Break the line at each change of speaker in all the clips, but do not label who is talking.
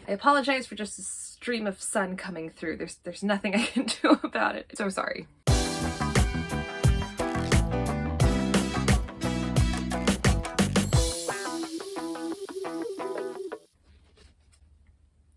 I apologize for just a stream of sun coming through. There's nothing I can do about it. So sorry.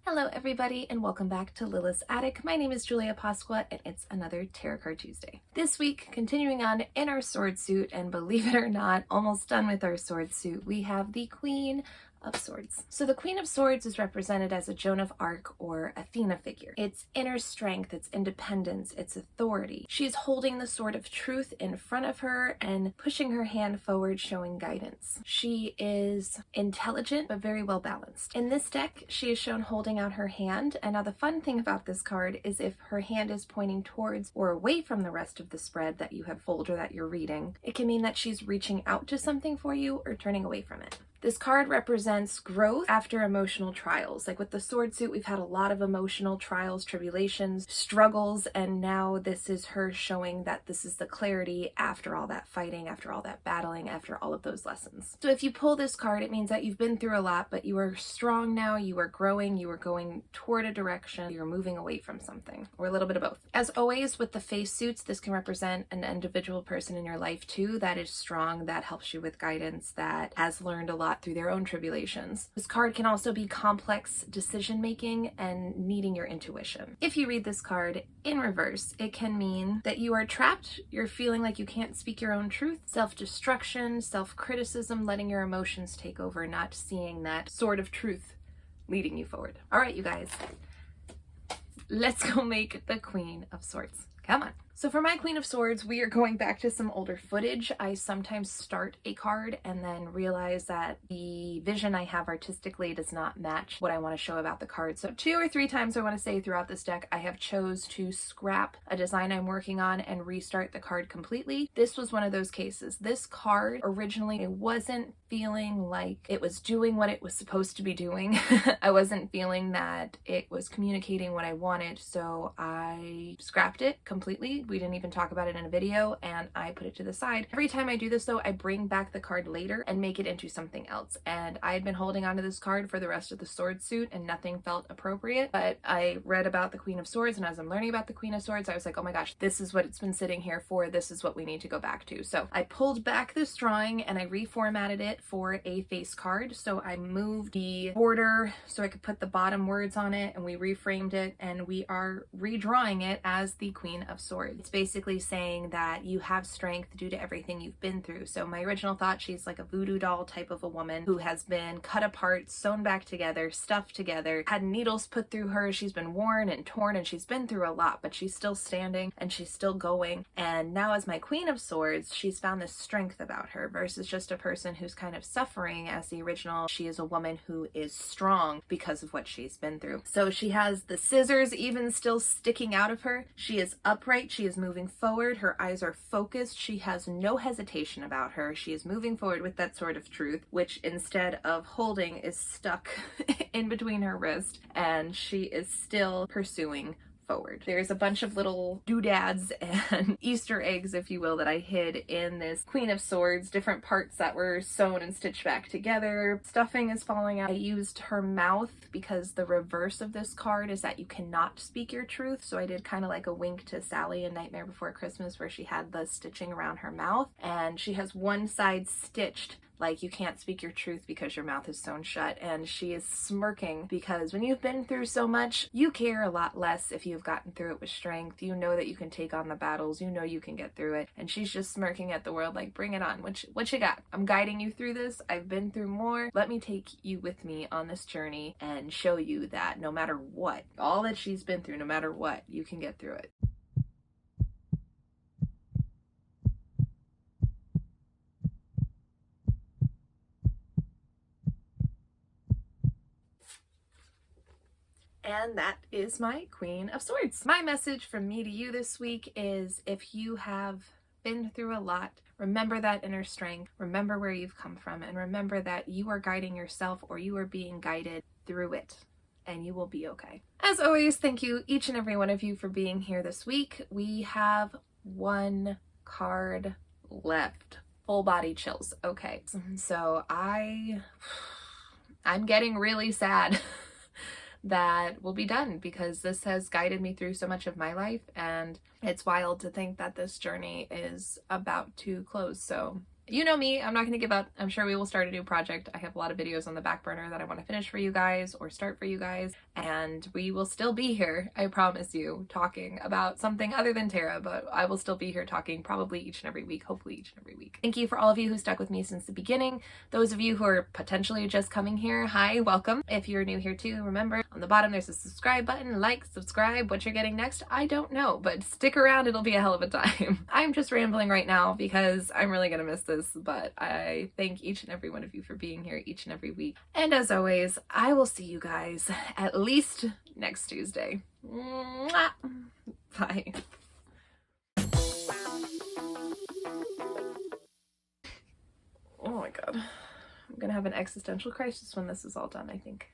Hello everybody and welcome back to Lilith's Attic. My name is Julia Pasqua and it's another Tarot Card Tuesday. This week, continuing on in our sword suit, and believe it or not, almost done with our sword suit, we have the Queen of Swords. So the Queen of Swords is represented as a Joan of Arc or Athena figure. It's inner strength, it's independence, it's authority. She is holding the sword of truth in front of her and pushing her hand forward, showing guidance. She is intelligent but very well balanced. In this deck, she is shown holding out her hand, and now the fun thing about this card is if her hand is pointing towards or away from the rest of the spread that you have pulled or that you're reading, it can mean that she's reaching out to something for you or turning away from it. This card represents growth after emotional trials. Like with the sword suit, we've had a lot of emotional trials, tribulations, struggles, and now this is her showing that this is the clarity after all that fighting, after all that battling, after all of those lessons. So if you pull this card, it means that you've been through a lot, but you are strong now, you are growing, you are going toward a direction, you're moving away from something, or a little bit of both. As always with the face suits, this can represent an individual person in your life too that is strong, that helps you with guidance, that has learned a lot through their own tribulations. This card can also be complex decision making and needing your intuition. If you read this card in reverse, it can mean that you are trapped, you're feeling like you can't speak your own truth, self-destruction, self-criticism, letting your emotions take over, not seeing that sword of truth leading you forward. All right, you guys, let's go make the Queen of Swords. Come on. So for my Queen of Swords, we are going back to some older footage. I sometimes start a card and then realize that the vision I have artistically does not match what I want to show about the card. So 2 or 3 times I want to say throughout this deck, I have chose to scrap a design I'm working on and restart the card completely. This was one of those cases. This card originally, it wasn't feeling like it was doing what it was supposed to be doing. I wasn't feeling that it was communicating what I wanted, so I scrapped it completely. We didn't even talk about it in a video, and I put it to the side. Every time I do this though, I bring back the card later and make it into something else. And I had been holding onto this card for the rest of the sword suit and nothing felt appropriate, but I read about the Queen of Swords, and as I'm learning about the Queen of Swords, I was like, oh my gosh, this is what it's been sitting here for. This is what we need to go back to. So I pulled back this drawing and I reformatted it for a face card. So I moved the border so I could put the bottom words on it, and we reframed it, and we are redrawing it as the Queen of Swords. It's basically saying that you have strength due to everything you've been through. So my original thought, she's like a voodoo doll type of a woman who has been cut apart, sewn back together, stuffed together, had needles put through her. She's been worn and torn and she's been through a lot, but she's still standing and she's still going. And now as my Queen of Swords, she's found this strength about her versus just a person who's kind of suffering. As the original, she is a woman who is strong because of what she's been through. So she has the scissors even still sticking out of her. She is upright. She is moving forward. Her eyes are focused. She has no hesitation about her. She is moving forward with that sword of truth, which instead of holding is stuck in between her wrist, and she is still pursuing forward. There's a bunch of little doodads and Easter eggs, if you will, that I hid in this Queen of Swords, different parts that were sewn and stitched back together. Stuffing is falling out. I used her mouth because the reverse of this card is that you cannot speak your truth. So I did kind of like a wink to Sally in Nightmare Before Christmas, where she had the stitching around her mouth, and she has one side stitched like you can't speak your truth because your mouth is sewn shut, and she is smirking because when you've been through so much, you care a lot less if you've gotten through it with strength. You know that you can take on the battles, you know you can get through it, and she's just smirking at the world like, bring it on. What you got? I'm guiding you through this. I've been through more. Let me take you with me on this journey and show you that no matter what, all that she's been through, no matter what, you can get through it. And that is my Queen of Swords. My message from me to you this week is, if you have been through a lot, remember that inner strength, remember where you've come from, and remember that you are guiding yourself, or you are being guided through it, and you will be okay. As always, thank you each and every one of you for being here this week. We have one card left. Full body chills. Okay, so I'm getting really sad that will be done, because this has guided me through so much of my life, and it's wild to think that this journey is about to close. So you know me, I'm not going to give up. I'm sure we will start a new project. I have a lot of videos on the back burner that I want to finish for you guys or start for you guys, and we will still be here, I promise you, talking about something other than tarot, but I will still be here talking probably each and every week, hopefully each and every week. Thank you for all of you who stuck with me since the beginning. Those of you who are potentially just coming here, hi, welcome. If you're new here too, remember on the bottom there's a subscribe button. Like, subscribe. What you're getting next, I don't know, but stick around, it'll be a hell of a time. I'm just rambling right now because I'm really gonna miss this, but I thank each and every one of you for being here each and every week. And as always, I will see you guys at least next Tuesday. Mwah! Bye. Oh my god. I'm gonna have an existential crisis when this is all done, I think.